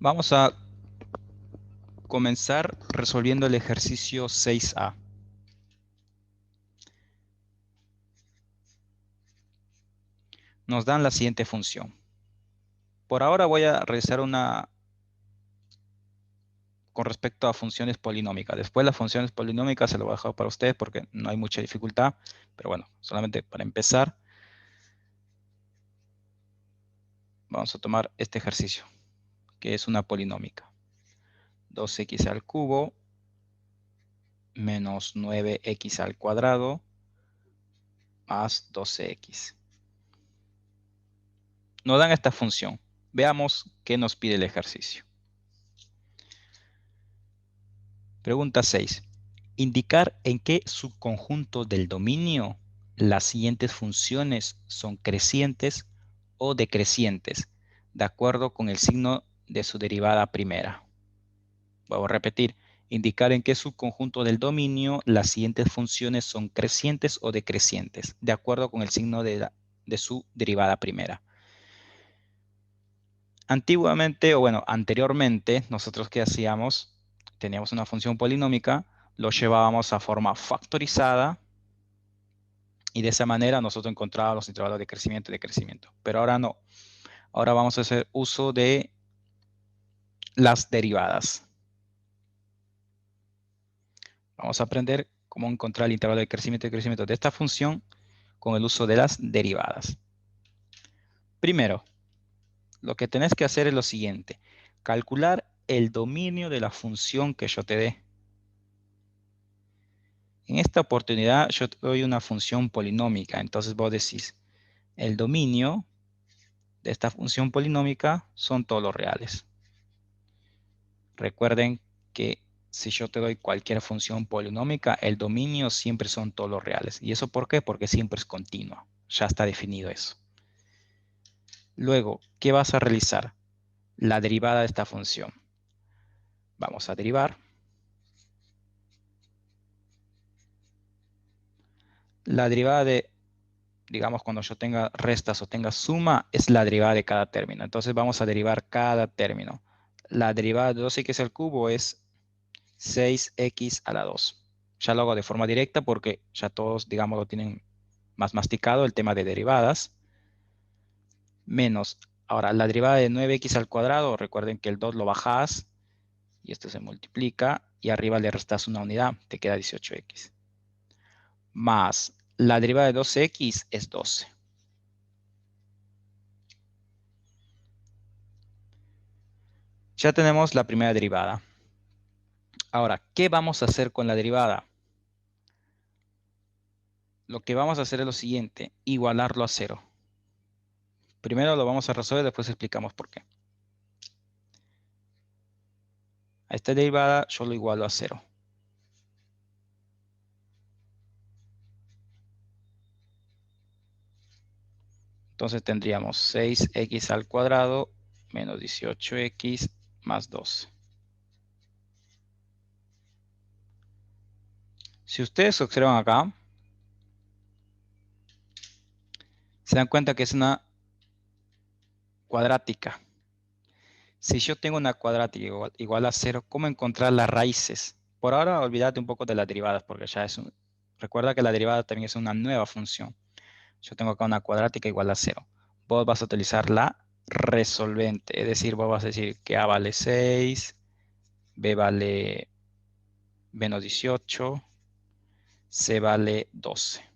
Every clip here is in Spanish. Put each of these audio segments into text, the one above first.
Vamos a comenzar resolviendo el ejercicio 6A. Nos dan la siguiente función. Por ahora voy a realizar una con respecto a funciones polinómicas. Después las funciones polinómicas se lo voy a dejar para ustedes porque no hay mucha dificultad. Pero bueno, solamente para empezar, vamos a tomar este ejercicio, que es una polinómica. 2x al cubo menos 9x al cuadrado más 12x. Nos dan esta función. Veamos qué nos pide el ejercicio. Pregunta 6. Indicar en qué subconjunto del dominio las siguientes funciones son crecientes o decrecientes, de acuerdo con el signo de su derivada primera. Voy a repetir. Indicar en qué subconjunto del dominio las siguientes funciones son crecientes o decrecientes, de acuerdo con el signo de su derivada primera. Antiguamente, o bueno, anteriormente, nosotros ¿qué hacíamos? Teníamos una función polinómica, lo llevábamos a forma factorizada y de esa manera nosotros encontrábamos los intervalos de crecimiento y decrecimiento. Pero ahora no. Ahora vamos a hacer uso de las derivadas. Vamos a aprender cómo encontrar el intervalo de crecimiento y decrecimiento de esta función con el uso de las derivadas. Primero, lo que tenés que hacer es lo siguiente. Calcular el dominio de la función que yo te dé. En esta oportunidad yo te doy una función polinómica. Entonces vos decís, el dominio de esta función polinómica son todos los reales. Recuerden que si yo te doy cualquier función polinómica, el dominio siempre son todos los reales. ¿Y eso por qué? Porque siempre es continuo. Ya está definido eso. Luego, ¿qué vas a realizar? La derivada de esta función. Vamos a derivar. La derivada de, digamos, cuando yo tenga restas o tenga suma, es la derivada de cada término. Entonces vamos a derivar cada término. La derivada de 2x al cubo es 6x a la 2. Ya lo hago de forma directa porque ya todos, digamos, lo tienen más masticado el tema de derivadas. Menos, ahora la derivada de 9x al cuadrado, recuerden que el 2 lo bajas y esto se multiplica y arriba le restas una unidad, te queda 18x. Más la derivada de 12x es 12. Ya tenemos la primera derivada. Ahora, ¿qué vamos a hacer con la derivada? Lo que vamos a hacer es lo siguiente, igualarlo a 0. Primero lo vamos a resolver, después explicamos por qué. A esta derivada yo lo igualo a 0. Entonces tendríamos 6x al cuadrado menos 18x más 12. Si ustedes observan acá, se dan cuenta que es una cuadrática. Si yo tengo una cuadrática igual a 0, ¿cómo encontrar las raíces? Por ahora, olvídate un poco de las derivadas, porque ya es un... Recuerda que la derivada también es una nueva función. Yo tengo acá una cuadrática igual a 0. Vos vas a utilizar la resolvente, es decir, vos vas a decir que A vale 6, B vale menos 18, C vale 12.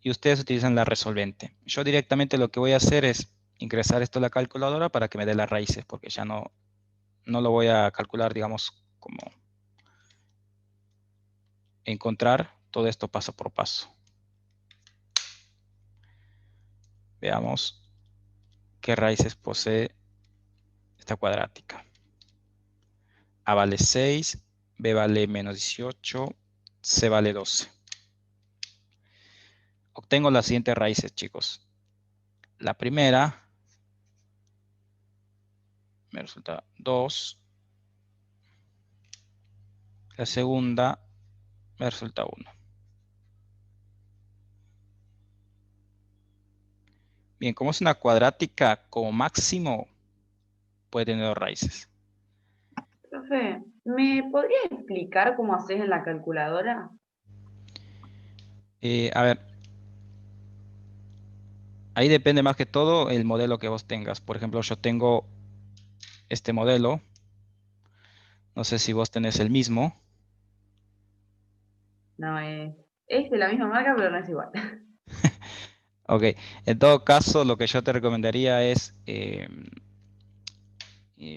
Y ustedes utilizan la resolvente. Yo directamente lo que voy a hacer es ingresar esto a la calculadora para que me dé las raíces, porque ya no lo voy a calcular, digamos, como encontrar todo esto paso por paso. Veamos qué raíces posee esta cuadrática. A vale 6, B vale menos 18, C vale 12. Obtengo las siguientes raíces, chicos. La primera me resulta 2. La segunda me resulta 1. Bien, como es una cuadrática, como máximo puede tener dos raíces. Profe, ¿me podría explicar cómo haces en la calculadora? A ver, ahí depende más que todo el modelo que vos tengas. Por ejemplo, yo tengo este modelo. No sé si vos tenés el mismo. No, es de la misma marca, pero no es igual. Ok, en todo caso, lo que yo te recomendaría es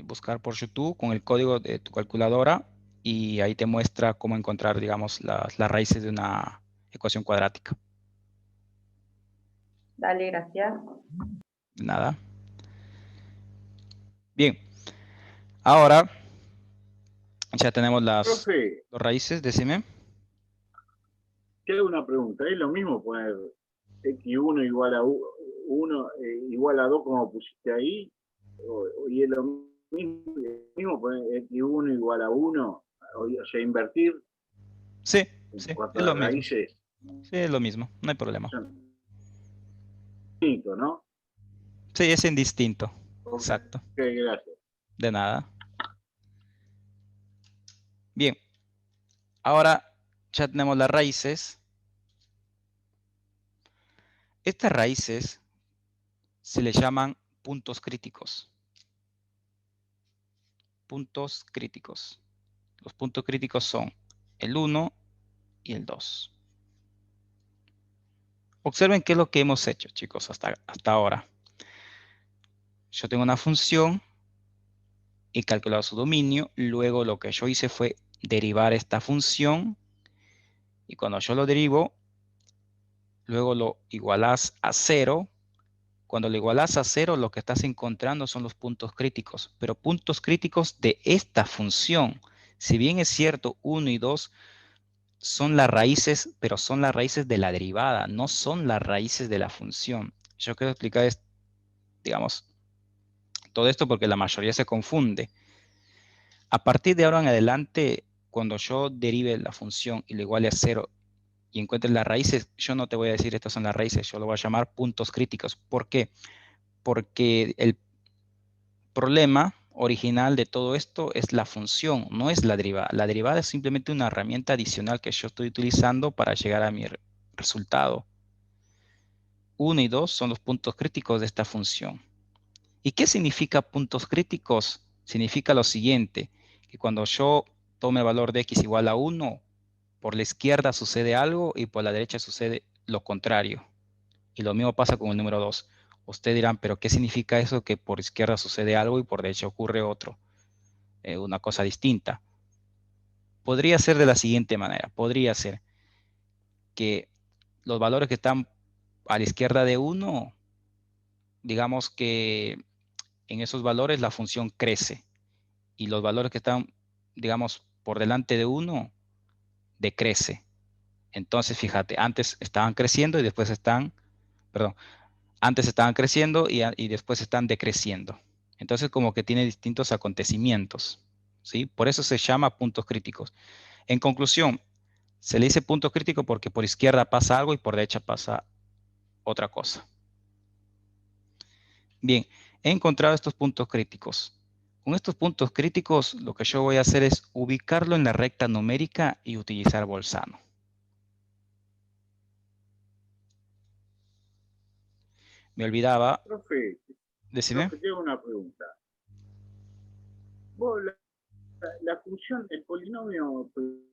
buscar por YouTube con el código de tu calculadora y ahí te muestra cómo encontrar, digamos, las raíces de una ecuación cuadrática. Dale, gracias. Nada. Bien, ahora ya tenemos las Profe, dos raíces, decime. te hago una pregunta. ¿Es lo mismo poner x1 igual a 1 igual a 2 como pusiste ahí? ¿Y es lo mismo poner x1 igual a 1? O sea, invertir Sí, en sí, cuanto es a lo las mismo. raíces. Sí, es lo mismo, no hay problema. Son distintos, ¿no? Sí, es indistinto. Ok, Exacto, gracias. de nada. Bien, ahora ya tenemos las raíces. Estas raíces se le llaman puntos críticos. Puntos críticos. Los puntos críticos son el 1 y el 2. Observen qué es lo que hemos hecho, chicos, hasta ahora. Yo tengo una función, he calculado su dominio, luego lo que yo hice fue derivar esta función y cuando yo lo derivo, luego lo igualas a 0. Cuando lo igualas a 0, lo que estás encontrando son los puntos críticos, pero puntos críticos de esta función. Si bien es cierto, 1 y 2 son las raíces, pero son las raíces de la derivada, no son las raíces de la función. Yo quiero explicar, digamos, todo esto porque la mayoría se confunde. A partir de ahora en adelante, cuando yo derive la función y lo iguale a 0 y encuentre las raíces, yo no te voy a decir estas son las raíces, yo lo voy a llamar puntos críticos. ¿Por qué? Porque el problema original de todo esto es la función, no es la derivada. La derivada es simplemente una herramienta adicional que yo estoy utilizando para llegar a mi resultado. 1 y 2 son los puntos críticos de esta función. ¿Y qué significa puntos críticos? Significa lo siguiente, que cuando yo tome el valor de x igual a 1, por la izquierda sucede algo y por la derecha sucede lo contrario. Y lo mismo pasa con el número 2. Ustedes dirán, pero ¿qué significa eso que por izquierda sucede algo y por derecha ocurre otro? Una cosa distinta. Podría ser de la siguiente manera. Podría ser que los valores que están a la izquierda de 1, digamos que en esos valores la función crece. Y los valores que están, digamos, por delante de 1, decrece. Entonces, fíjate, antes estaban creciendo y después están, perdón, antes estaban creciendo y después están decreciendo. Entonces, como que tiene distintos acontecimientos, ¿sí? Por eso se llama puntos críticos. En conclusión, se le dice punto crítico porque por izquierda pasa algo y por derecha pasa otra cosa. Bien, he encontrado estos puntos críticos. Con estos puntos críticos, lo que yo voy a hacer es ubicarlo en la recta numérica y utilizar Bolzano. Me olvidaba, Profe, decime. profe, te hago una pregunta. Vos, la función, el polinomio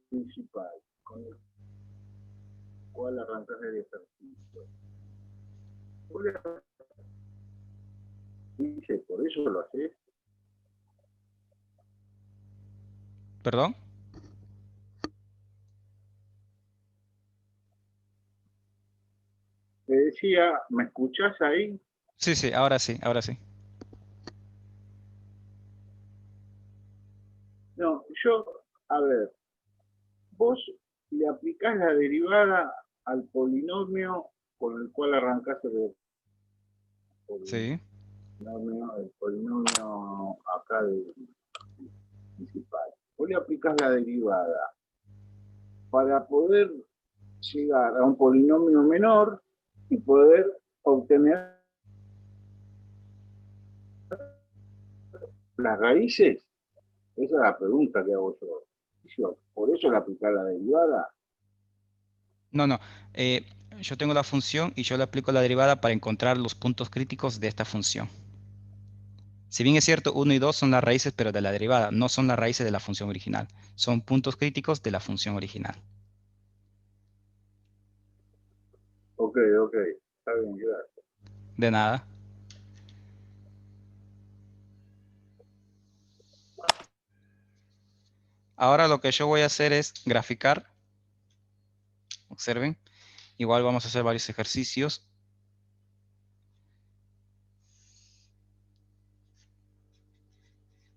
principal con el cual arrancas el ejercicio, vos le dices, por eso lo haces. ¿Perdón? Te decía, ¿me escuchás ahí? Sí, sí, ahora sí, ahora sí. No, yo, a ver, vos le aplicás la derivada al polinomio con el cual arrancás Sí. el polinomio acá principal. Vos le aplicás la derivada para poder llegar a un polinomio menor y poder obtener las raíces, esa es la pregunta que hago yo. Por eso la aplicar la derivada. No, no. Yo tengo la función y yo le aplico la derivada para encontrar los puntos críticos de esta función. Si bien es cierto, 1 y 2 son las raíces, pero de la derivada, no son las raíces de la función original. Son puntos críticos de la función original. Ok, está bien, gracias. De nada. Ahora lo que yo voy a hacer es graficar. Observen. Igual vamos a hacer varios ejercicios.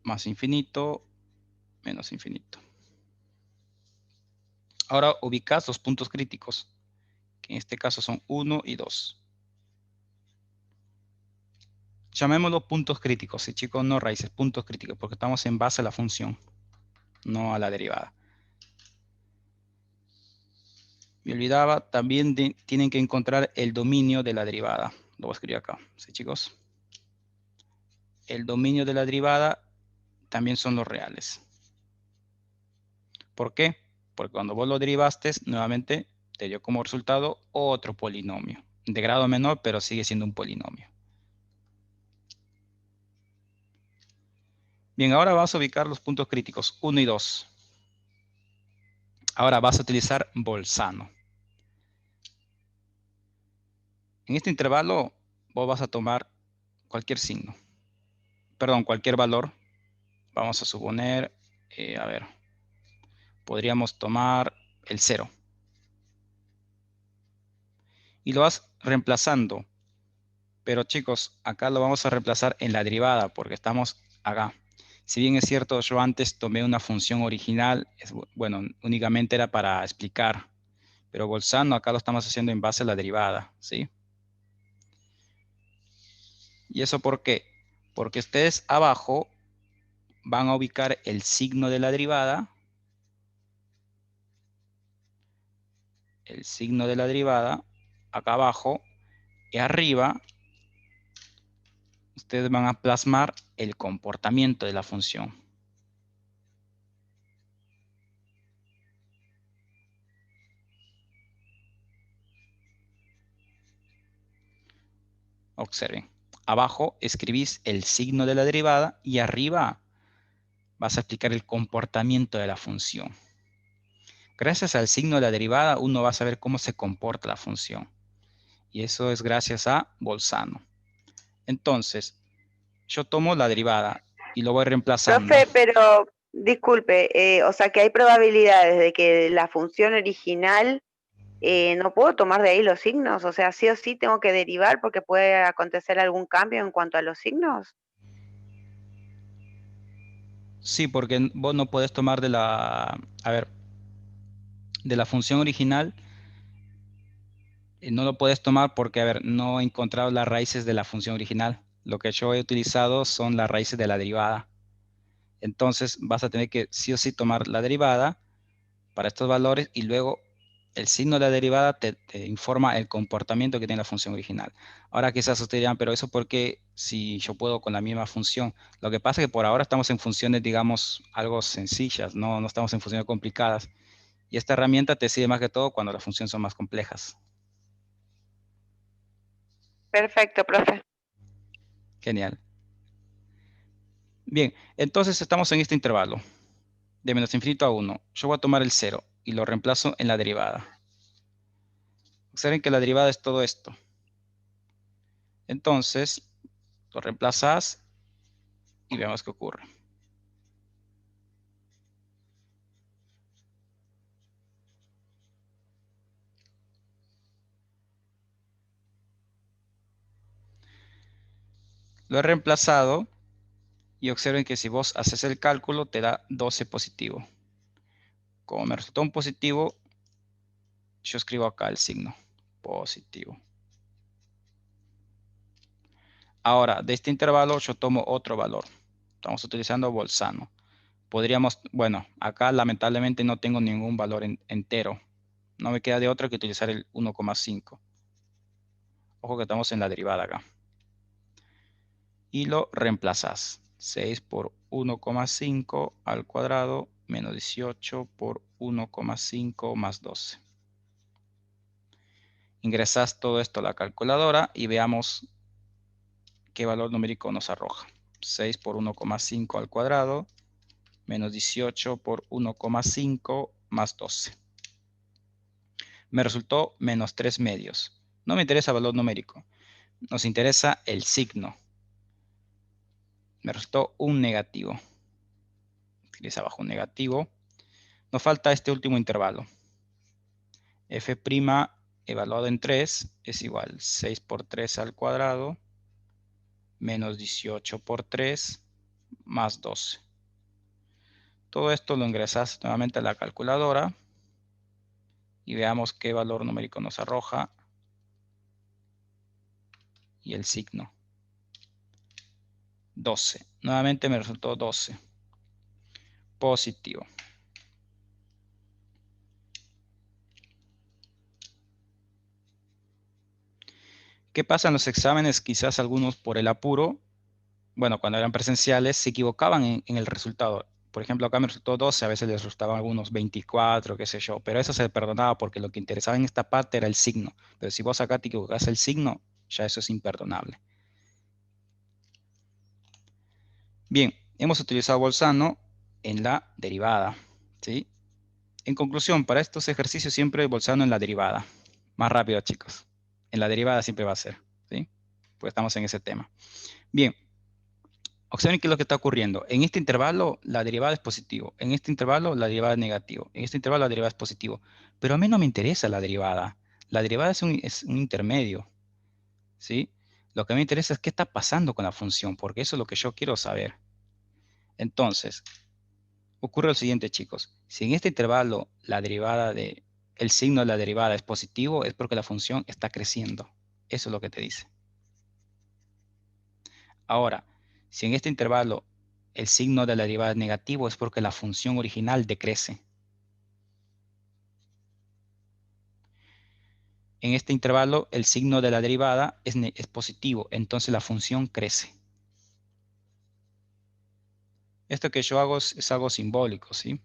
Más infinito, menos infinito. Ahora ubicas los puntos críticos, que en este caso son 1 y 2. Llamémoslo puntos críticos, sí, chicos, no raíces, puntos críticos, porque estamos en base a la función, no a la derivada. Me olvidaba, también tienen que encontrar el dominio de la derivada. Lo voy a escribir acá, ¿sí, chicos? El dominio de la derivada también son los reales. ¿Por qué? Porque cuando vos lo derivaste, nuevamente te dio como resultado otro polinomio. De grado menor, pero sigue siendo un polinomio. Bien, ahora vamos a ubicar los puntos críticos 1 y 2. Ahora vas a utilizar Bolzano. En este intervalo vos vas a tomar cualquier signo. Perdón, cualquier valor. Vamos a suponer, a ver, podríamos tomar el 0. Y lo vas reemplazando. Pero chicos, acá lo vamos a reemplazar en la derivada porque estamos acá. Si bien es cierto, yo antes tomé una función original, bueno, únicamente era para explicar. Pero Bolzano acá lo estamos haciendo en base a la derivada, ¿sí? ¿Y eso por qué? Porque ustedes abajo van a ubicar el signo de la derivada. El signo de la derivada, acá abajo, y arriba, ustedes van a plasmar el comportamiento de la función. Observen. Abajo escribís el signo de la derivada y arriba vas a explicar el comportamiento de la función. Gracias al signo de la derivada, uno va a saber cómo se comporta la función. Y eso es gracias a Bolzano. Entonces, yo tomo la derivada y lo voy reemplazando. Profe, pero disculpe, o sea que hay probabilidades de que la función original no puedo tomar de ahí los signos, o sea, sí o sí tengo que derivar porque puede acontecer algún cambio en cuanto a los signos. Sí, porque vos no puedes tomar de la, a ver, de la función original, no lo puedes tomar porque, a ver, no he encontrado las raíces de la función original. Lo que yo he utilizado son las raíces de la derivada. Entonces vas a tener que sí o sí tomar la derivada para estos valores y luego el signo de la derivada te informa el comportamiento que tiene la función original. Ahora quizás ustedes dirán, pero eso porque si yo puedo con la misma función. Lo que pasa es que por ahora estamos en funciones, digamos, algo sencillas, no estamos en funciones complicadas. Y esta herramienta te sirve más que todo cuando las funciones son más complejas. Perfecto, profe. Genial. Bien, entonces estamos en este intervalo de menos infinito a 1. Yo voy a tomar el 0 y lo reemplazo en la derivada. Observen que la derivada es todo esto. Entonces, lo reemplazas y vemos qué ocurre. Lo he reemplazado y observen que si vos haces el cálculo te da 12 positivo. Como me resultó un positivo, yo escribo acá el signo positivo. Ahora, de este intervalo yo tomo otro valor. Estamos utilizando Bolzano. Podríamos, bueno, acá lamentablemente no tengo ningún valor entero. No me queda de otra que utilizar el 1,5. Ojo que estamos en la derivada acá. Y lo reemplazas. 6 por 1,5 al cuadrado menos 18 por 1,5 más 12. Ingresas todo esto a la calculadora y veamos qué valor numérico nos arroja. 6 por 1,5 al cuadrado menos 18 por 1,5 más 12. Me resultó menos 3 medios. No me interesa el valor numérico. Nos interesa el signo. Me resultó un negativo. Utiliza abajo un negativo. Nos falta este último intervalo. F' evaluado en 3 es igual 6 por 3 al cuadrado menos 18 por 3 más 12. Todo esto lo ingresas nuevamente a la calculadora y veamos qué valor numérico nos arroja y el signo. 12. Nuevamente me resultó 12. Positivo. ¿Qué pasa en los exámenes? Quizás algunos por el apuro, bueno, cuando eran presenciales, se equivocaban en el resultado. Por ejemplo, acá me resultó 12, a veces les resultaban algunos 24, qué sé yo, pero eso se perdonaba porque lo que interesaba en esta parte era el signo. Pero si vos acá te equivocás el signo, ya eso es imperdonable. Bien, hemos utilizado Bolzano en la derivada, ¿sí? En conclusión, para estos ejercicios siempre Bolzano en la derivada. Más rápido, chicos. En la derivada siempre va a ser, ¿sí? Pues estamos en ese tema. Bien. Observen qué es lo que está ocurriendo. En este intervalo, la derivada es positivo. En este intervalo, la derivada es negativo. En este intervalo, la derivada es positivo. Pero a mí no me interesa la derivada. La derivada es un intermedio, ¿sí? Lo que me interesa es qué está pasando con la función, porque eso es lo que yo quiero saber. Entonces, ocurre lo siguiente, chicos. Si en este intervalo el signo de la derivada es positivo, es porque la función está creciendo. Eso es lo que te dice. Ahora, si en este intervalo el signo de la derivada es negativo, es porque la función original decrece. En este intervalo el signo de la derivada es positivo, entonces la función crece. Esto que yo hago es algo simbólico, ¿sí?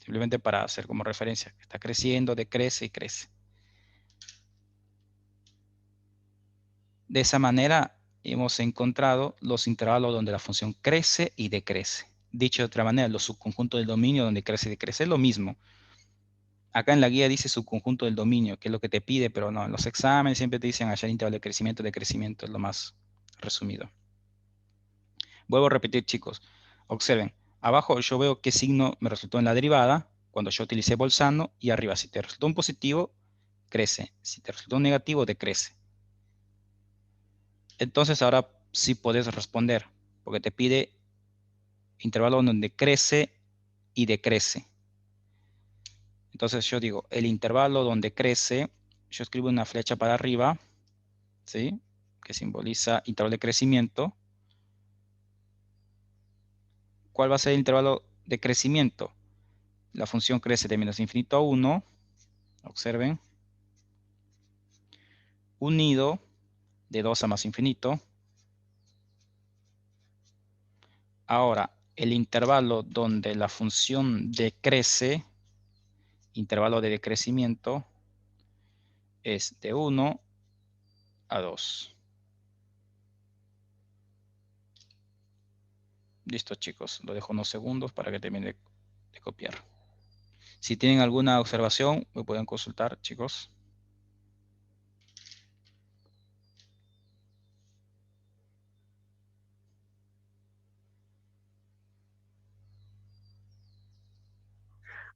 Simplemente para hacer como referencia. Está creciendo, decrece y crece. De esa manera hemos encontrado los intervalos donde la función crece y decrece. Dicho de otra manera, los subconjuntos del dominio donde crece y decrece es lo mismo. Acá en la guía dice subconjunto del dominio, que es lo que te pide, pero no, en los exámenes siempre te dicen hallar intervalo de crecimiento, es lo más resumido. Vuelvo a repetir, chicos. Observen, abajo yo veo qué signo me resultó en la derivada cuando yo utilicé Bolzano, y arriba, si te resultó un positivo, crece. Si te resultó un negativo, decrece. Entonces ahora sí puedes responder, porque te pide intervalo donde crece y decrece. Entonces yo digo, el intervalo donde crece, yo escribo una flecha para arriba, ¿sí? Que simboliza intervalo de crecimiento. ¿Cuál va a ser el intervalo de crecimiento? La función crece de menos infinito a 1, observen, unido de 2 a más infinito. Ahora, el intervalo donde la función decrece, intervalo de decrecimiento, es de 1 a 2. Listo, chicos. Lo dejo unos segundos para que termine de copiar. Si tienen alguna observación, me pueden consultar, chicos.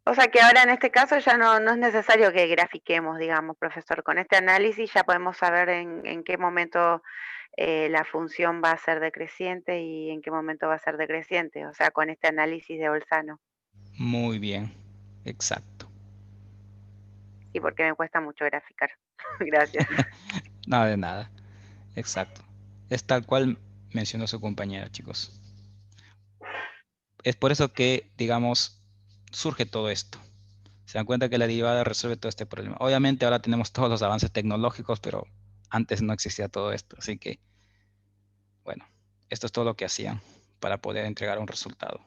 O sea que ahora en este caso ya no es necesario que grafiquemos, digamos, profesor. Con este análisis ya podemos saber en qué momento la función va a ser decreciente y en qué momento va a ser decreciente. O sea, con este análisis de Bolzano. Muy bien, exacto. Sí, porque me cuesta mucho graficar. Gracias. Nada de nada, exacto. Es tal cual mencionó su compañera, chicos. Es por eso que, digamos, surge todo esto. Se dan cuenta que la derivada resuelve todo este problema. Obviamente ahora tenemos todos los avances tecnológicos, pero antes no existía todo esto. Así que, bueno, esto es todo lo que hacían. para poder entregar un resultado.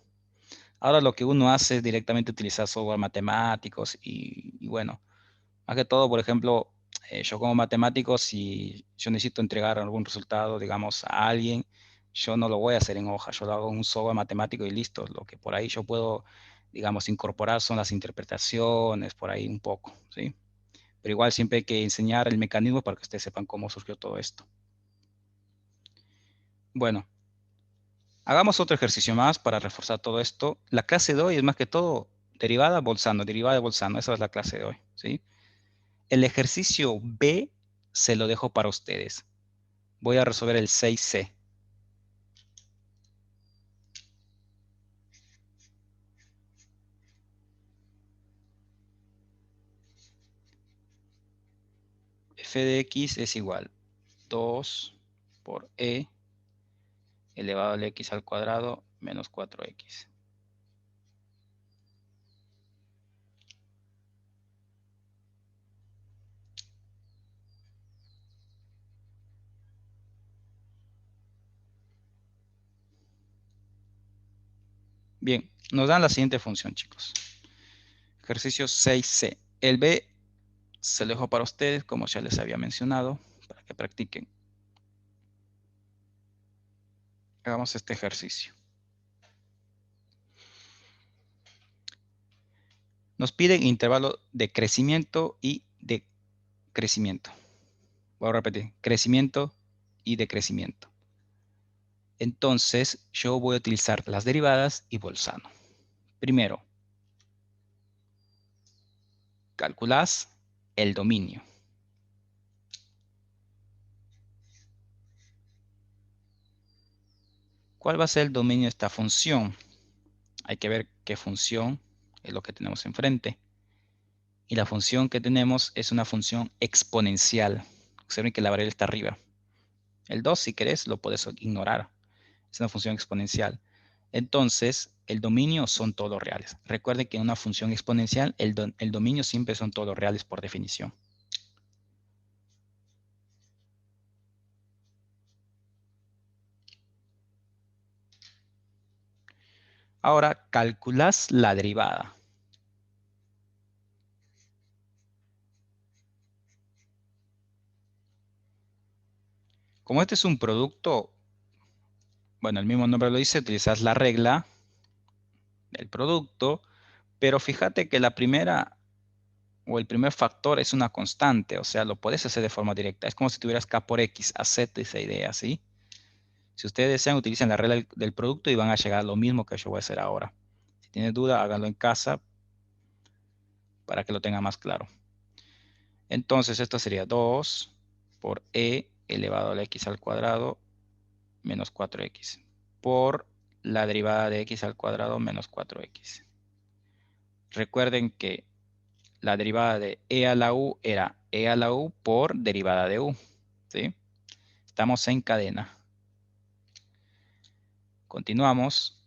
Ahora lo que uno hace es directamente utilizar software matemáticos y bueno, más que todo, por ejemplo, yo como matemático, si yo necesito entregar algún resultado, digamos, a alguien, yo no lo voy a hacer en hoja, yo lo hago en un software matemático y listo. Lo que por ahí yo puedo, digamos, incorporar son las interpretaciones, por ahí un poco, ¿sí? Pero igual siempre hay que enseñar el mecanismo para que ustedes sepan cómo surgió todo esto. Bueno, hagamos otro ejercicio más para reforzar todo esto. La clase de hoy es más que todo derivada de Bolzano. Esa es la clase de hoy, ¿sí? El ejercicio B se lo dejo para ustedes. Voy a resolver el 6C. F de X es igual 2 por E elevado al X al cuadrado menos 4X. Bien, nos dan la siguiente función, chicos. Ejercicio 6C. El B se lo dejo para ustedes, como ya les había mencionado, para que practiquen. Hagamos este ejercicio. Nos piden intervalo de crecimiento y decrecimiento. Voy a repetir, crecimiento y decrecimiento. Entonces, yo voy a utilizar las derivadas y Bolzano. Primero, calculás el dominio. ¿Cuál va a ser el dominio de esta función? Hay que ver qué función es lo que tenemos enfrente. Y la función que tenemos es una función exponencial. Observen que la variable está arriba. El 2, si querés, lo puedes ignorar. Es una función exponencial. Entonces, el dominio son todos reales. Recuerden que en una función exponencial, el dominio siempre son todos reales por definición. Ahora, calculás la derivada. Como este es un producto, bueno, el mismo nombre lo dice, utilizas la regla del producto, pero fíjate que la primera o el primer factor es una constante, o sea, lo puedes hacer de forma directa. Es como si tuvieras K por X, acepta esa idea, ¿sí? Si ustedes desean, utilicen la regla del producto y van a llegar a lo mismo que yo voy a hacer ahora. Si tienen duda, háganlo en casa para que lo tengan más claro. Entonces, esto sería 2 por E elevado a la X al cuadrado menos 4X por la derivada de X al cuadrado menos 4X. Recuerden que la derivada de E a la U era E a la U por derivada de U, ¿sí? Estamos en cadena. Continuamos.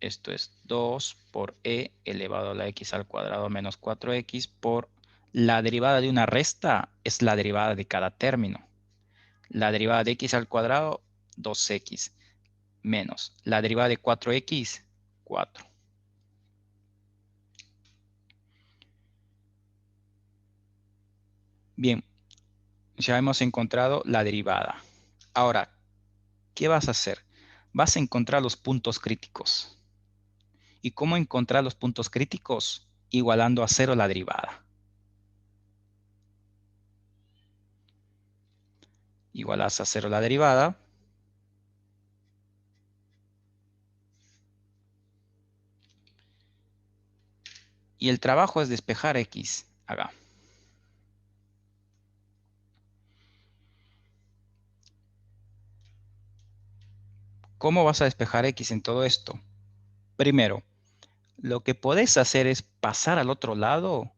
Esto es 2 por E elevado a la X al cuadrado menos 4X por la derivada de una resta es la derivada de cada término. La derivada de X al cuadrado, 2X, menos la derivada de 4X, 4. Bien, ya hemos encontrado la derivada. Ahora, ¿qué vas a hacer? Vas a encontrar los puntos críticos. ¿Y cómo encontrar los puntos críticos? Igualando a 0 la derivada. Igualas a 0 la derivada. Y el trabajo es despejar X. Haga. ¿Cómo vas a despejar X en todo esto? Primero, lo que podés hacer es pasar al otro lado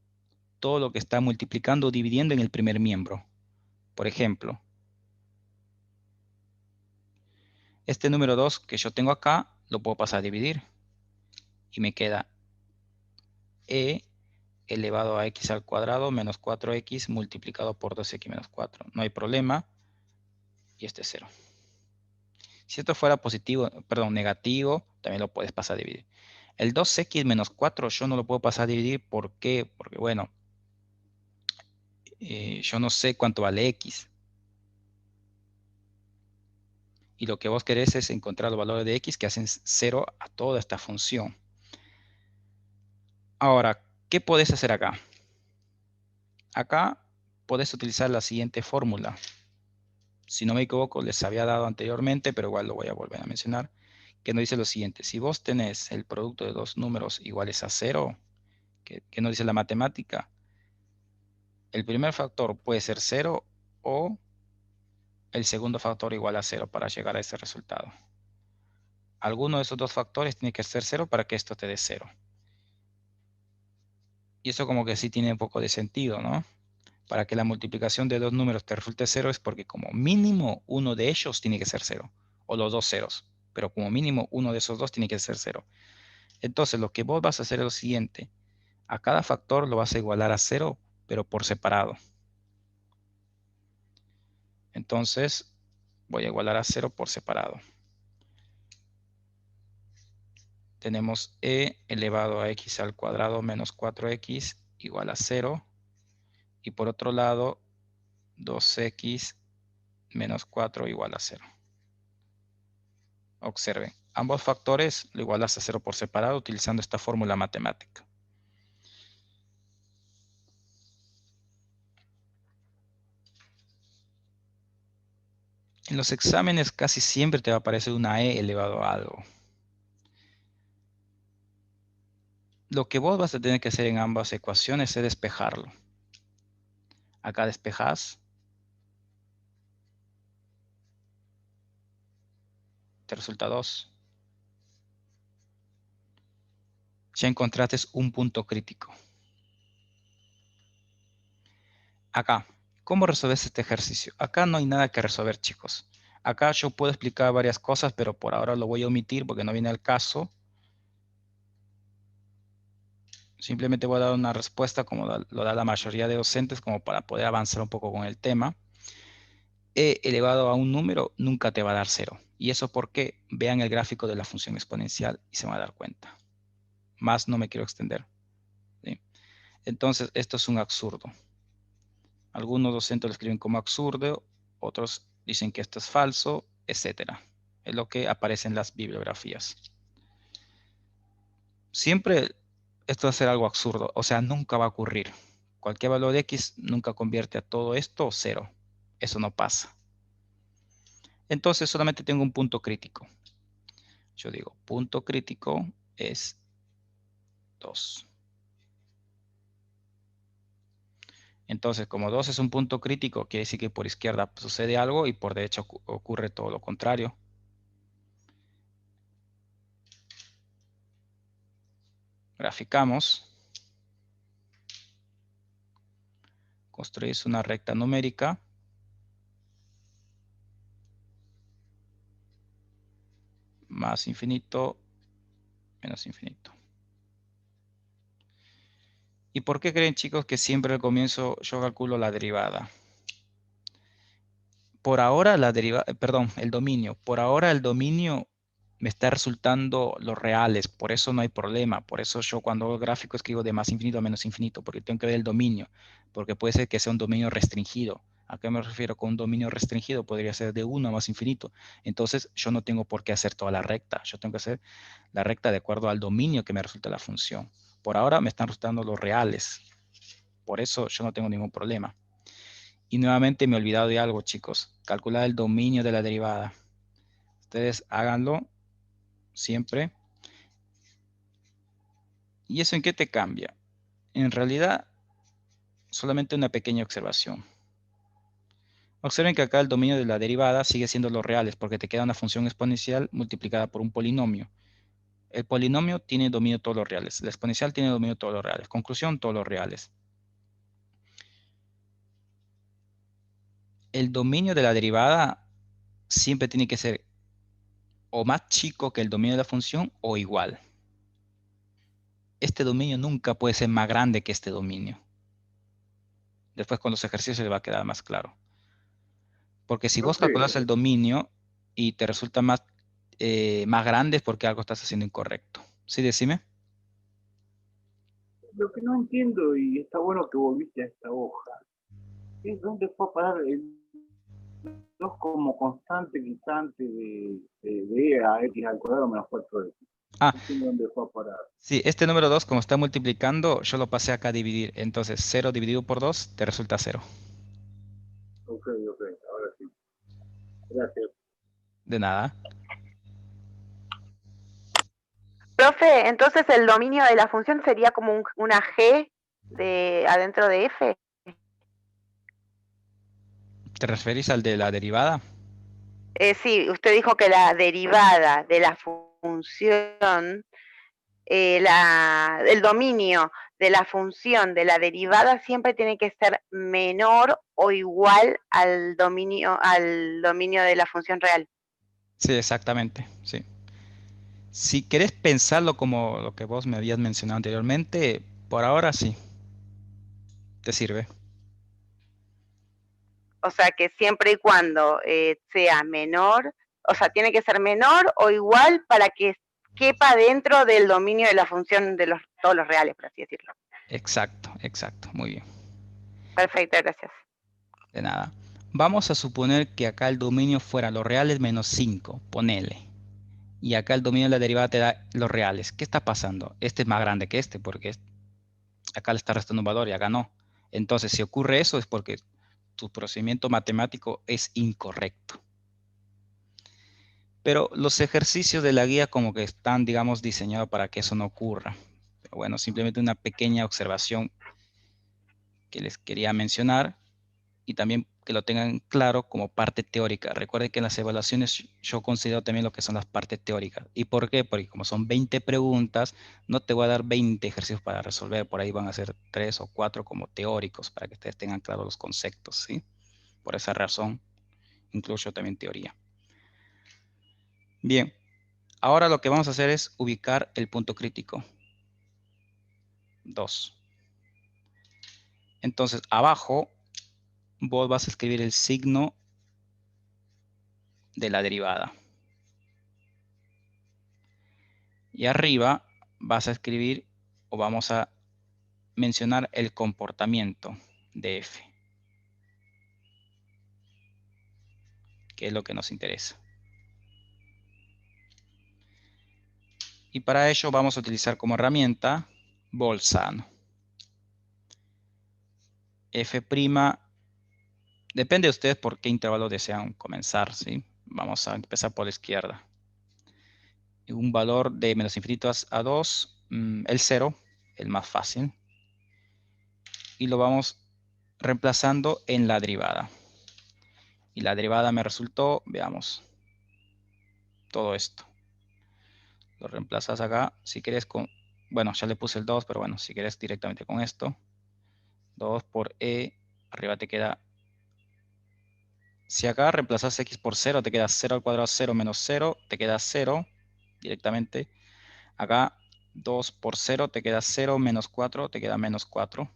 todo lo que está multiplicando o dividiendo en el primer miembro. Por ejemplo, este número 2 que yo tengo acá, lo puedo pasar a dividir. Y me queda E elevado a X al cuadrado menos 4X multiplicado por 2X menos 4. No hay problema. Y este es 0. Si esto fuera positivo, perdón, negativo, también lo puedes pasar a dividir. El 2x menos 4 yo no lo puedo pasar a dividir. ¿Por qué? Porque, bueno, yo no sé cuánto vale x. Y lo que vos querés es encontrar los valores de x que hacen 0 a toda esta función. Ahora, ¿qué podés hacer acá? Acá podés utilizar la siguiente fórmula. Si no me equivoco, les había dado anteriormente, pero igual lo voy a volver a mencionar, que nos dice lo siguiente. Si vos tenés el producto de dos números iguales a 0, que nos dice la matemática, el primer factor puede ser 0 o el segundo factor igual a 0 para llegar a ese resultado. Alguno de esos dos factores tiene que ser 0 para que esto te dé 0. Y eso como que sí tiene un poco de sentido, ¿no? Para que la multiplicación de dos números te resulte 0 es porque como mínimo uno de ellos tiene que ser 0. O los dos ceros. Pero como mínimo uno de esos dos tiene que ser 0. Entonces lo que vos vas a hacer es lo siguiente. A cada factor lo vas a igualar a 0, pero por separado. Entonces voy a igualar a 0 por separado. Tenemos e elevado a x al cuadrado menos 4x igual a 0. Y por otro lado, 2x menos 4 igual a 0. Observen, ambos factores lo igualas a 0 por separado utilizando esta fórmula matemática. En los exámenes casi siempre te va a aparecer una e elevado a algo. Lo que vos vas a tener que hacer en ambas ecuaciones es despejarlo. Acá despejás. Te resulta 2. Ya encontraste un punto crítico. Acá, ¿cómo resolves este ejercicio? Acá no hay nada que resolver, chicos. Acá yo puedo explicar varias cosas, pero por ahora lo voy a omitir porque no viene al caso. Simplemente voy a dar una respuesta como lo da la mayoría de docentes, como para poder avanzar un poco con el tema. E elevado a un número nunca te va a dar 0. ¿Y eso porque vean el gráfico de la función exponencial y se van a dar cuenta. Más no me quiero extender. ¿Sí? Entonces, esto es un absurdo. Algunos docentes lo escriben como absurdo, otros dicen que esto es falso, etc. Es lo que aparece en las bibliografías. Siempre esto va a ser algo absurdo, o sea, nunca va a ocurrir. Cualquier valor de x nunca convierte a todo esto 0. Eso no pasa. Entonces solamente tengo un punto crítico. Yo digo, punto crítico es 2. Entonces, como 2 es un punto crítico, quiere decir que por izquierda sucede algo y por derecha ocurre todo lo contrario. Graficamos. Construís una recta numérica. Más infinito, menos infinito. ¿Y por qué creen, chicos, que siempre al comienzo yo calculo la derivada? Por ahora la derivada, perdón, el dominio. Por ahora el dominio me está resultando los reales, por eso no hay problema. Por eso yo cuando hago el gráfico escribo de más infinito a menos infinito, porque tengo que ver el dominio, porque puede ser que sea un dominio restringido. ¿A qué me refiero con un dominio restringido? Podría ser de 1 a más infinito. Entonces yo no tengo por qué hacer toda la recta, yo tengo que hacer la recta de acuerdo al dominio que me resulta la función. Por ahora me están resultando los reales, por eso yo no tengo ningún problema. Y nuevamente me he olvidado de algo, chicos. Calcular el dominio de la derivada. Ustedes háganlo siempre. ¿Y eso en qué te cambia? En realidad, solamente una pequeña observación. Observen que acá el dominio de la derivada sigue siendo los reales porque te queda una función exponencial multiplicada por un polinomio. El polinomio tiene dominio de todos los reales. La exponencial tiene dominio de todos los reales. Conclusión, todos los reales. El dominio de la derivada siempre tiene que ser o más chico que el dominio de la función o igual. Este dominio nunca puede ser más grande que este dominio. Después con los ejercicios le va a quedar más claro. Porque si vos Profe, calculas el dominio y te resulta más grande es porque algo estás haciendo incorrecto. ¿Sí, decime? Lo que no entiendo, y está bueno que volviste a esta hoja, es dónde fue a parar el 2 como constante quitante de E a X al cuadrado menos 4X. Ah, No entiendo dónde fue a parar. sí, este número 2, como está multiplicando, yo lo pasé acá a dividir. Entonces, 0 dividido por 2 te resulta 0. Ok, ahora sí. Gracias. De nada. Profe, entonces el dominio de la función sería como una G adentro de F. ¿Te referís al de la derivada? Sí, usted dijo que la derivada de la función, el dominio de la función de la derivada siempre tiene que ser menor o igual al dominio de la función real. Sí, exactamente, sí. Si querés pensarlo como lo que vos me habías mencionado anteriormente, por ahora sí, te sirve. O sea que siempre y cuando sea menor, o sea, tiene que ser menor o igual para que quepa dentro del dominio de la función de todos los reales, por así decirlo. Exacto, muy bien. Perfecto, gracias. De nada. Vamos a suponer que acá el dominio fuera los reales menos 5, ponele. Y acá el dominio de la derivada te da los reales. ¿Qué está pasando? Este es más grande que este, porque acá le está restando un valor y acá no. Entonces, si ocurre eso es porque tu procedimiento matemático es incorrecto. Pero los ejercicios de la guía como que están, digamos, diseñados para que eso no ocurra. Pero bueno, simplemente una pequeña observación que les quería mencionar y también que lo tengan claro como parte teórica. Recuerden que en las evaluaciones yo considero también lo que son las partes teóricas. ¿Y por qué? Porque como son 20 preguntas, no te voy a dar 20 ejercicios para resolver. Por ahí van a ser 3 o 4 como teóricos para que ustedes tengan claros los conceptos, ¿sí? Por esa razón, incluyo también teoría. Bien, ahora lo que vamos a hacer es ubicar el punto crítico. 2. Entonces, abajo, vos vas a escribir el signo de la derivada. Y arriba vas a escribir o vamos a mencionar el comportamiento de f, que es lo que nos interesa. Y para ello vamos a utilizar como herramienta Bolzano. F', depende de ustedes por qué intervalo desean comenzar, ¿sí? Vamos a empezar por la izquierda. Un valor de menos infinito a 2, el 0, el más fácil. Y lo vamos reemplazando en la derivada. Y la derivada me resultó, veamos, todo esto. Lo reemplazas acá, si quieres con, bueno, ya le puse el 2, pero bueno, si quieres directamente con esto. 2 por e, arriba te queda, si acá reemplazas x por 0, te queda 0 al cuadrado, 0 menos 0, te queda 0 directamente. Acá 2 por 0 te queda 0 menos 4, te queda menos 4.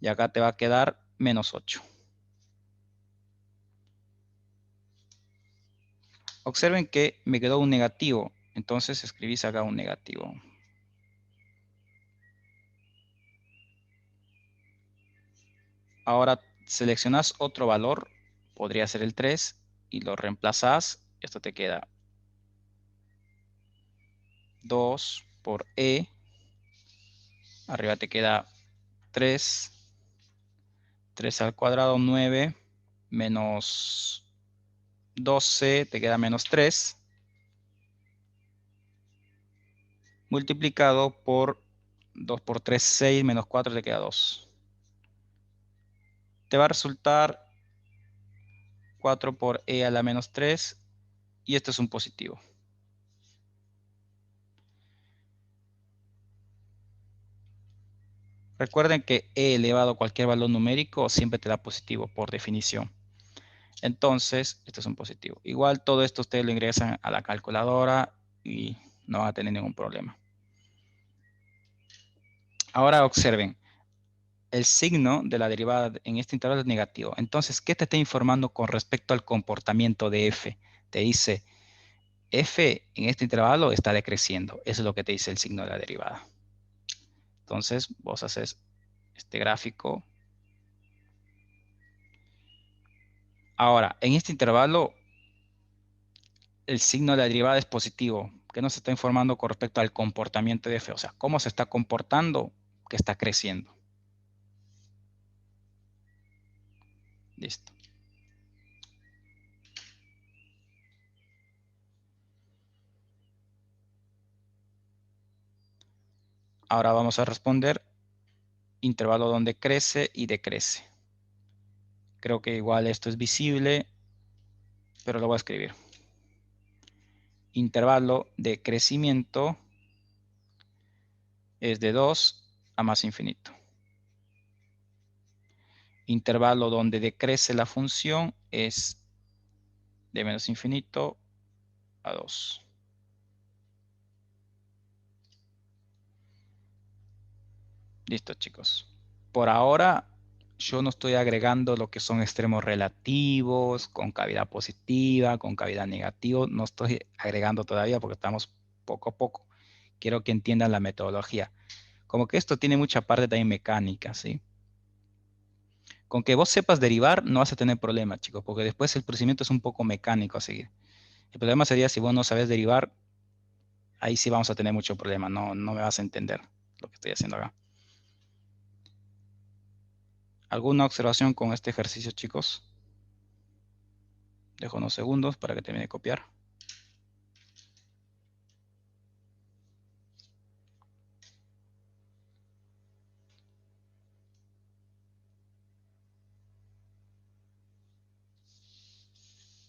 Y acá te va a quedar menos 8. Observen que me quedó un negativo, entonces escribís acá un negativo. Ahora seleccionas otro valor, podría ser el 3, y lo reemplazas. Esto te queda 2 por e. Arriba te queda 3. 3 al cuadrado, 9. Menos 12, te queda menos 3. Multiplicado por 2 por 3, 6. Menos 4 te queda 2. Te va a resultar 4 por e a la menos 3. Y esto es un positivo. Recuerden que e elevado a cualquier valor numérico siempre te da positivo por definición. Entonces, esto es un positivo. Igual todo esto ustedes lo ingresan a la calculadora y no van a tener ningún problema. Ahora observen. el signo de la derivada en este intervalo es negativo. Entonces, ¿qué te está informando con respecto al comportamiento de f? Te dice, f en este intervalo está decreciendo. Eso es lo que te dice el signo de la derivada. Entonces, vos haces este gráfico. Ahora, en este intervalo, el signo de la derivada es positivo. ¿Qué nos está informando con respecto al comportamiento de f? O sea, cómo se está comportando, que está creciendo. Listo. Ahora vamos a responder intervalo donde crece y decrece. Creo que igual esto es visible, pero lo voy a escribir. Intervalo de crecimiento es de 2 a más infinito. Intervalo donde decrece la función es de menos infinito a 2. Listo, chicos. Por ahora, yo no estoy agregando lo que son extremos relativos, con cavidad positiva, con cavidad negativa. No estoy agregando todavía porque estamos poco a poco. Quiero que entiendan la metodología. Como que esto tiene mucha parte también mecánica, ¿sí? Con que vos sepas derivar, no vas a tener problema, chicos, porque después el procedimiento es un poco mecánico a seguir. El problema sería si vos no sabes derivar, ahí sí vamos a tener mucho problema. No me vas a entender lo que estoy haciendo acá. ¿Alguna observación con este ejercicio, chicos? Dejo unos segundos para que termine de copiar.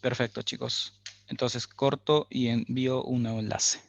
Perfecto, chicos. Entonces corto y envío un nuevo enlace.